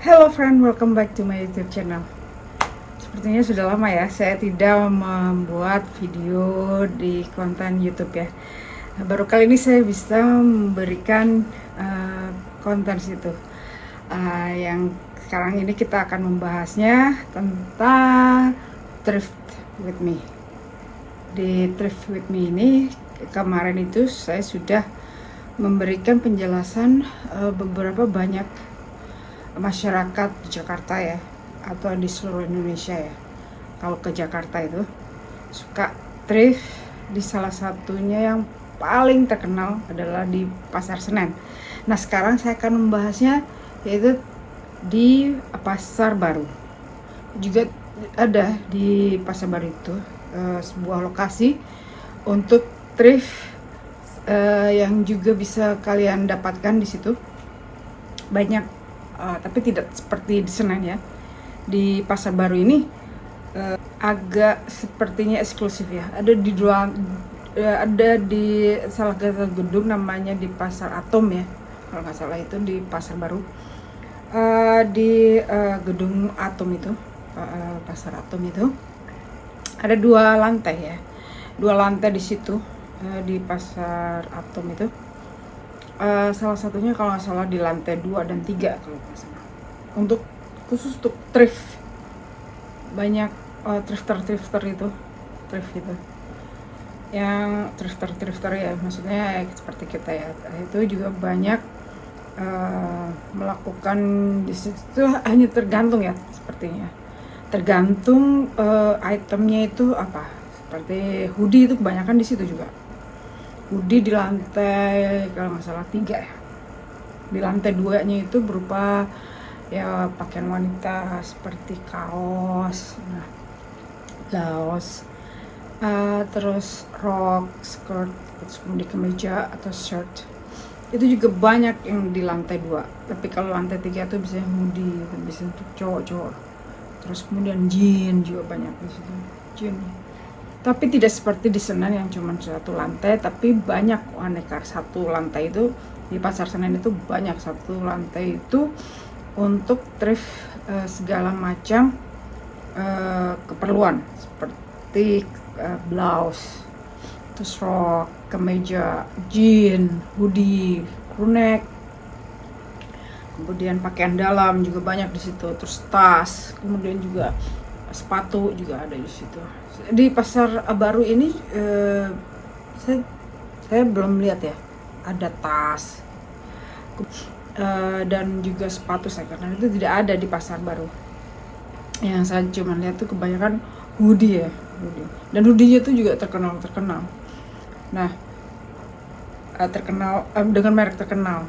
Hello friend, welcome back to my YouTube channel. Sepertinya sudah lama ya saya tidak membuat video di konten YouTube ya. Baru kali ini saya bisa memberikan konten situ. Yang sekarang ini kita akan membahasnya tentang thrift with me. Di thrift with me ini kemarin itu saya sudah memberikan penjelasan beberapa banyak masyarakat di Jakarta ya, atau di seluruh Indonesia ya. Kalau ke Jakarta itu suka thrift, di salah satunya yang paling terkenal adalah di Pasar Senen. Nah sekarang saya akan membahasnya yaitu di Pasar Baru. Juga ada di Pasar Baru itu sebuah lokasi untuk thrift yang juga bisa kalian dapatkan di situ. Banyak tapi tidak seperti di Senen ya. Di Pasar Baru ini agak sepertinya eksklusif ya. Ada di salah satu gedung namanya di Pasar Atom ya, kalau nggak salah itu di Pasar Baru. Di gedung Atom itu, Pasar Atom itu ada 2 lantai ya. 2 lantai di situ di Pasar Atom itu. Salah satunya kalau nggak salah di lantai 2 dan 3 kalau nggak salah. Untuk khusus untuk thrift, banyak thrifter itu, yang thrifter ya, maksudnya seperti kita ya, itu juga banyak melakukan di situ. Hanya tergantung ya, sepertinya tergantung itemnya itu apa. Seperti hoodie itu kebanyakan di situ juga. Hoodie di lantai kalau nggak salah 3 ya. Di lantai 2-nya itu berupa ya pakaian wanita seperti kaos, blouse, terus rok, skirt, terus kemudian kemeja atau shirt. Itu juga banyak yang di lantai 2. Tapi kalau lantai 3 itu biasanya hoodie, bisa untuk cowok-cowok. Terus kemudian jean juga banyak di situ. Jean. Tapi tidak seperti di Senen yang cuma 1 lantai, tapi banyak aneka. 1 lantai itu di Pasar Senen itu banyak. 1 lantai itu untuk thrift segala macam keperluan seperti blouse, terus rok, kemeja, jean, hoodie, crewneck, kemudian pakaian dalam juga banyak di situ. Terus tas, kemudian juga sepatu juga ada di situ. Di Pasar Baru ini saya belum lihat ya ada tas dan juga sepatu, saya karena itu tidak ada di Pasar Baru. Yang saya cuma lihat tuh kebanyakan hoodie ya, dan hoodie-nya tuh juga terkenal. Nah terkenal dengan merek terkenal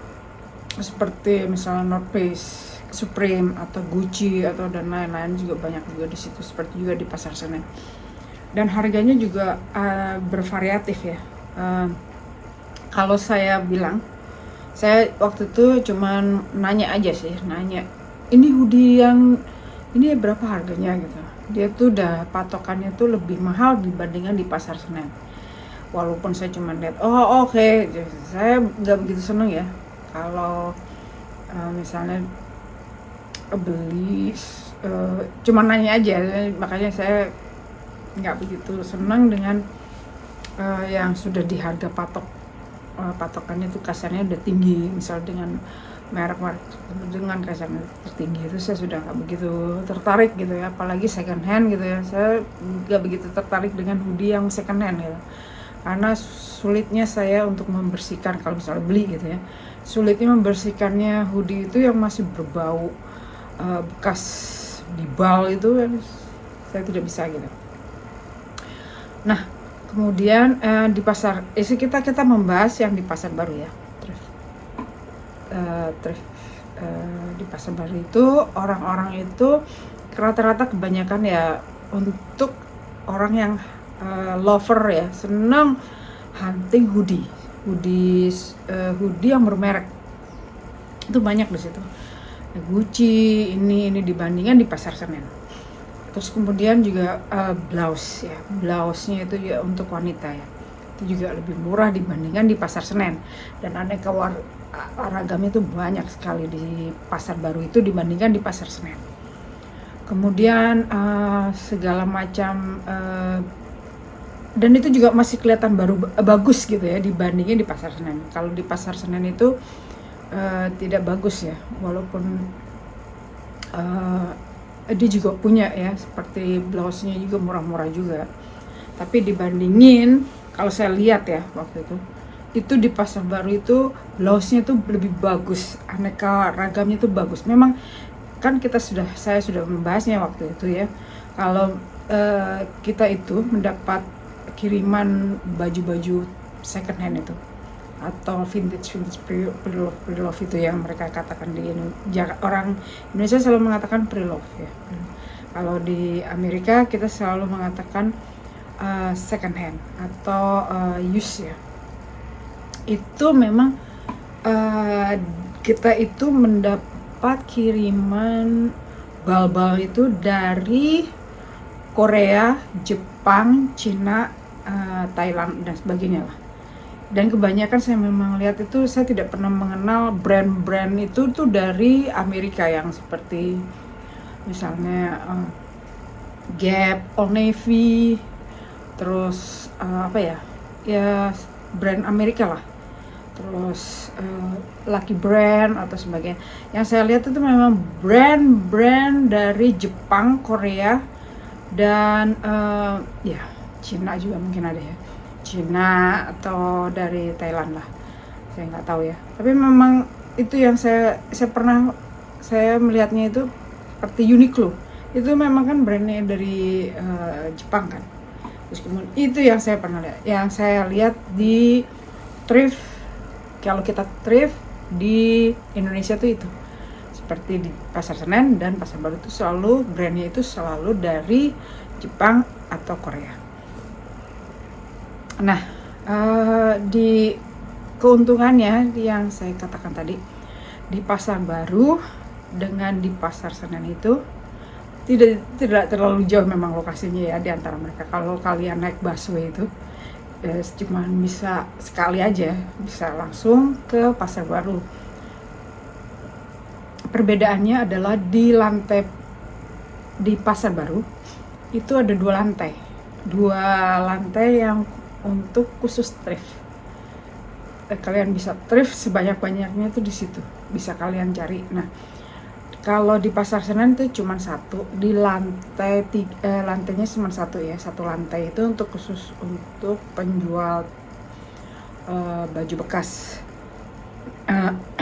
seperti misalnya North Face, Supreme atau Gucci atau dan lain-lain juga banyak juga di situ, seperti juga di Pasar Senen. Dan harganya juga bervariatif ya. Kalau saya bilang, saya waktu itu cuman nanya aja sih, ini hoodie yang ini berapa harganya gitu. Dia tuh udah patokannya tuh lebih mahal dibandingkan di Pasar Senen. Walaupun saya cuma lihat, oke. Saya nggak begitu seneng ya kalau misalnya beli cuma nanya aja. Makanya saya nggak begitu senang dengan yang sudah di harga patokannya itu kasarnya udah tinggi, misal dengan merek dengan kasarnya tertinggi, itu saya sudah nggak begitu tertarik gitu ya. Apalagi second hand gitu ya, saya nggak begitu tertarik dengan hoodie yang second hand gitu, karena sulitnya saya untuk membersihkan kalau misalnya beli gitu ya. Sulitnya membersihkannya hoodie itu yang masih berbau bekas dibal itu kan, saya tidak bisa gitu. Nah kemudian di pasar kita membahas yang di Pasar Baru ya. Di Pasar Baru itu orang-orang itu rata-rata kebanyakan ya untuk orang yang lover ya, senang hunting hoodie yang bermerek. Itu banyak di situ. Gucci ini dibandingkan di Pasar Senen. Terus kemudian juga blouse-nya itu ya untuk wanita ya. Itu juga lebih murah dibandingkan di Pasar Senen. Dan aneka ragamnya itu banyak sekali di pasar baru itu dibandingkan di pasar Senen. Kemudian segala macam dan itu juga masih kelihatan bagus gitu ya dibandingin di pasar Senen. Kalau di pasar Senen itu tidak bagus ya, walaupun dia juga punya ya, seperti blouse-nya juga murah-murah juga. Tapi dibandingin, kalau saya lihat ya waktu itu di pasar baru itu blouse-nya tuh lebih bagus, aneka ragamnya tuh bagus. Memang kan saya sudah membahasnya waktu itu ya, kalau kita itu mendapat kiriman baju-baju second hand itu atau vintage pre-love itu yang mereka katakan di orang Indonesia selalu mengatakan pre-love ya. Kalau di Amerika kita selalu mengatakan second hand atau used ya. Itu memang kita itu mendapat kiriman bal-bal itu dari Korea, Jepang, Cina, Thailand dan sebagainya lah. Dan kebanyakan saya memang lihat itu, saya tidak pernah mengenal brand-brand itu tuh dari Amerika yang seperti misalnya Gap, Old Navy, terus ya brand Amerika lah, terus Lucky Brand atau sebagainya. Yang saya lihat itu memang brand-brand dari Jepang, Korea, dan ya Cina juga mungkin ada ya, Cina atau dari Thailand lah, saya nggak tahu ya. Tapi memang itu yang saya melihatnya itu seperti Uniqlo, itu memang kan brandnya dari Jepang kan. Terus kemudian itu yang saya pernah lihat, yang saya lihat di thrift. Kalau kita thrift di Indonesia tuh itu seperti di pasar Senen dan pasar baru itu selalu brandnya itu selalu dari Jepang atau Korea. Nah, di keuntungannya yang saya katakan tadi, di pasar baru dengan di pasar Senen itu tidak terlalu jauh memang lokasinya ya di antara mereka. Kalau kalian naik busway itu cuma bisa sekali aja, bisa langsung ke pasar baru. Perbedaannya adalah di pasar baru itu ada dua lantai yang untuk khusus thrift. Kalian bisa thrift sebanyak-banyaknya itu di situ, bisa kalian cari. Nah, kalau di pasar Senen itu cuma satu, di lantainya cuma satu ya, satu lantai itu untuk khusus untuk penjual baju bekas,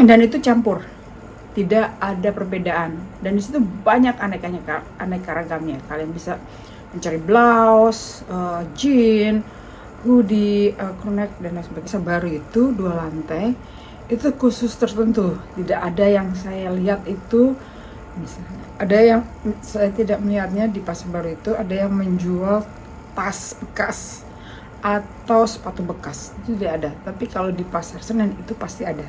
dan itu campur, tidak ada perbedaan, dan di situ banyak aneka ragamnya. Kalian bisa mencari blouse, jean, hoodie, crewneck dan lain sebagainya. Baru itu dua lantai itu khusus tertentu, tidak ada yang saya lihat itu. Misalnya ada yang saya tidak melihatnya di pasar baru itu, ada yang menjual tas bekas atau sepatu bekas, itu tidak ada. Tapi kalau di pasar Senen itu pasti ada,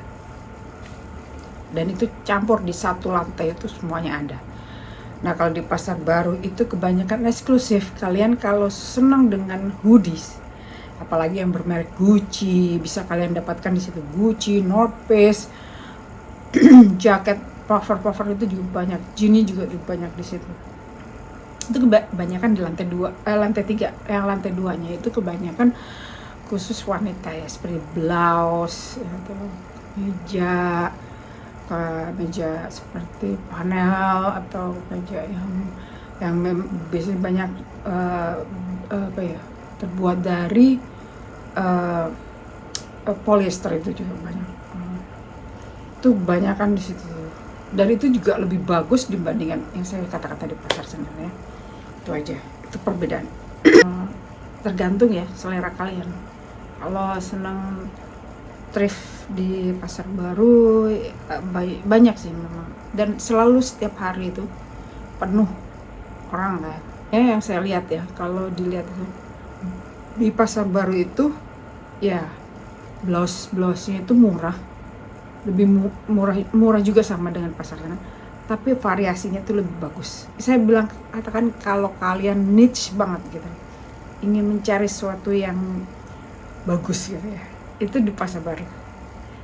dan itu campur di satu lantai itu semuanya ada. Nah, kalau di pasar baru itu kebanyakan eksklusif. Kalian kalau senang dengan hoodies, apalagi yang bermerek Gucci, bisa kalian dapatkan di situ. Gucci, North Face, jaket puffer itu juga banyak. Jeans juga banyak di situ. Itu kebanyakan di lantai 3. Yang lantai 2-nya itu kebanyakan khusus wanita ya, seperti blouse atau meja seperti panel atau meja yang biasanya banyak terbuat dari polyester, itu juga banyak. Itu kebanyakan di situ, dan itu juga lebih bagus dibandingkan yang saya katakan tadi pasar Senen ya. Itu aja, itu perbedaan. Tergantung ya selera kalian. Kalau senang thrift di pasar baru banyak sih memang, dan selalu setiap hari itu penuh orang kan ya, yang saya lihat ya. Kalau dilihat itu di pasar baru itu ya blouse-nya itu lebih murah juga sama dengan pasar Senen, tapi variasinya itu lebih bagus. Saya katakan kalau kalian niche banget gitu, ingin mencari sesuatu yang bagus gitu ya, itu di pasar baru.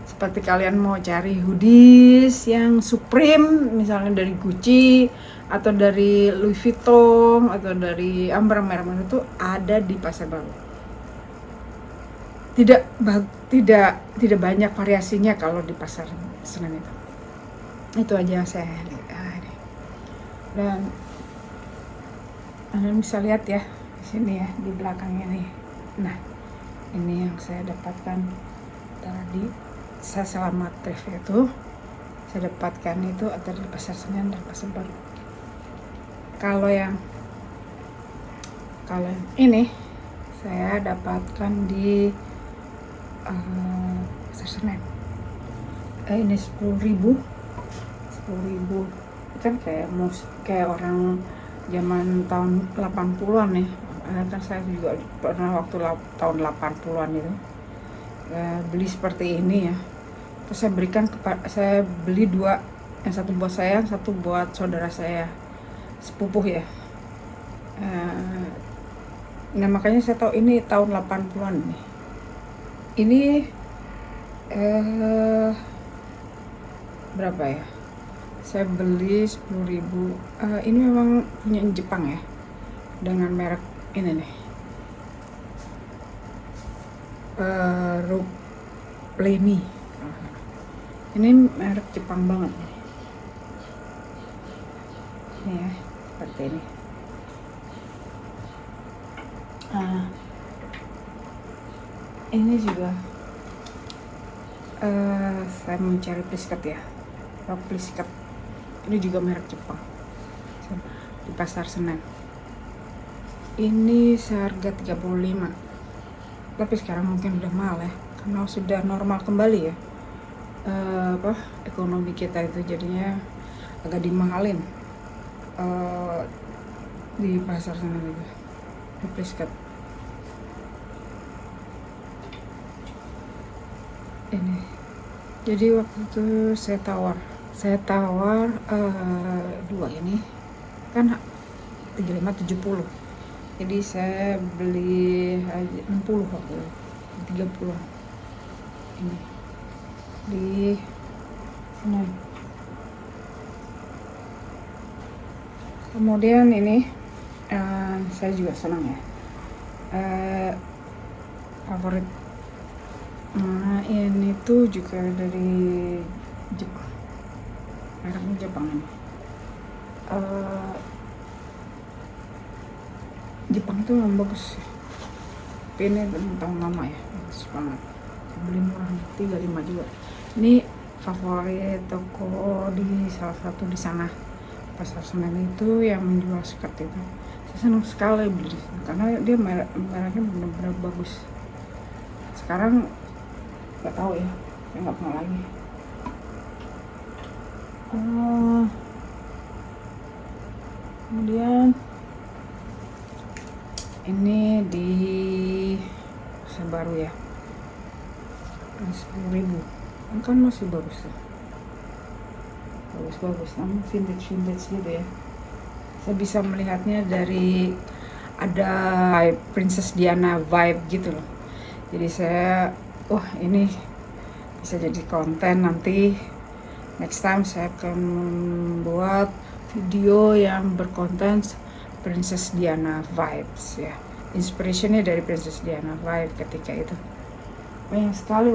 Seperti kalian mau cari hoodies yang Supreme misalnya dari Gucci atau dari Louis Vuitton atau dari merek-merek itu ada di Pasar Baru. Tidak banyak variasinya kalau di Pasar Senen itu. Itu aja yang saya lihat. Dan Anda bisa lihat ya di sini ya, di belakangnya nih. Nah, ini yang saya dapatkan tadi. Saya selama trip itu saya dapatkan itu ada di Pasar Senen dan Pasar Baru. Kalau yang ini saya dapatkan di Pasar Senen. Ini 10.000 kan kayak orang zaman tahun 80-an nih. Kan saya juga pernah waktu tahun 80-an itu beli seperti ini ya. Terus saya beli 2, yang satu buat saya, yang satu buat saudara saya sepupuh ya. Nah makanya saya tahu ini tahun 80-an nih. Ini berapa ya? Saya beli 10.000. Ini memang punya Jepang ya, dengan merek ini nih, Rupleni. Ini merek Jepang banget nih. Ini ya, seperti ini. Ini juga saya mencari plisket ya, rok plisket. Ini juga merek Jepang di Pasar Senen. Ini seharga 35, tapi sekarang mungkin udah mahal ya, karena sudah normal kembali ya. Ekonomi kita itu jadinya agak dimahalin di Pasar Senen itu. Di plisket ini. Jadi waktu itu saya tawar 2 ini kan 35-70, jadi saya beli 60 waktu 30 ini di Senen. Kemudian ini saya juga senang ya, favorit. Nah ini tuh juga dari Jepang, mereknya Jepang ini. Jepang itu memang bagus sih. Tapi ini tentang lama ya, bagus banget. Beli murah, 35 juga. Ini favorit toko di salah satu di sana Pasar Senen itu yang menjual skirt itu. Saya senang sekali beli karena dia mereknya benar-benar bagus. Sekarang nggak tahu ya, saya nggak pernah lagi. Kemudian ini di Pasar Baru ya, 10.000 kan masih bagus ya, bagus, namun vintage gitu ya. Saya bisa melihatnya dari ada Princess Diana vibe gitu loh. Jadi saya ini bisa jadi konten nanti. Next time saya akan membuat video yang berkonten Princess Diana vibes ya. Inspirationnya dari Princess Diana vibe ketika itu. Banyak sekali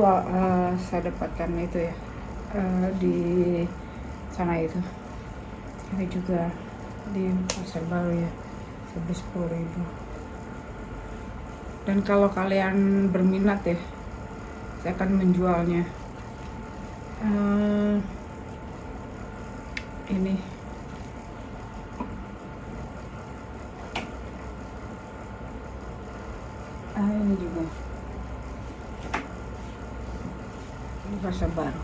saya dapatkan itu ya di sana itu. Ini juga di Pasar Baru ya, 10.000. Dan kalau kalian berminat ya, saya akan menjualnya. Ini ini juga di Pasar Baru.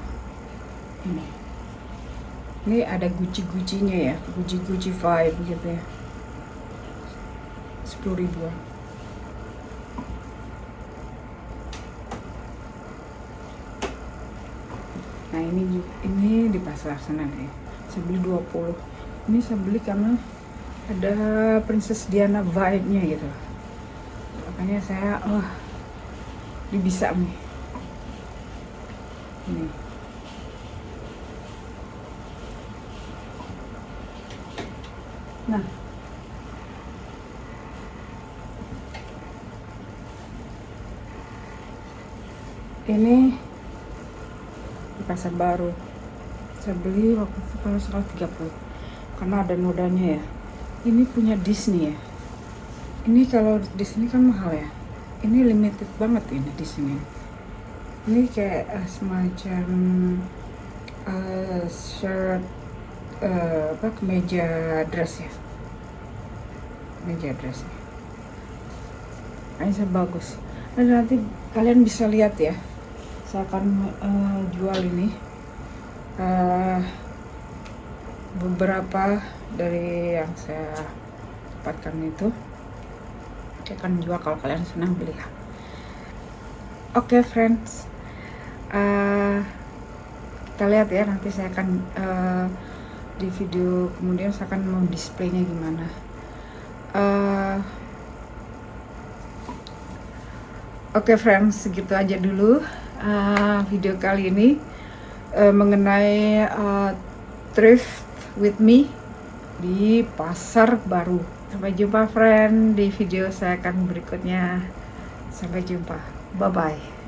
Ini ada Gucci-nya ya, Gucci vibe gitu ya, 10.000-an. Nah ini di Pasar Senen ya, saya beli 20. Ini saya beli karena ada Princess Diana vibe-nya gitu, makanya saya ini bisa nih. Ini. Nah, ini di Pasar Baru. Saya beli waktu itu kalau salah 30 karena ada nodanya ya. Ini punya Disney ya. Ini kalau di sini kan mahal ya. Ini limited banget ini di sini. Ini kayak semacam shirt kemeja dress ya. Kemeja dress ya. Ini bagus. Dan nanti kalian bisa lihat ya. Saya akan jual ini beberapa dari yang saya dapatkan itu. Saya akan jual kalau kalian senang beli ya. Oke, friends, kita lihat ya, nanti saya akan di video kemudian saya akan mau displaynya gimana. Oke, friends, segitu aja dulu video kali ini mengenai thrift with me di Pasar Baru. Sampai jumpa, friend, di video saya akan berikutnya. Sampai jumpa, bye bye.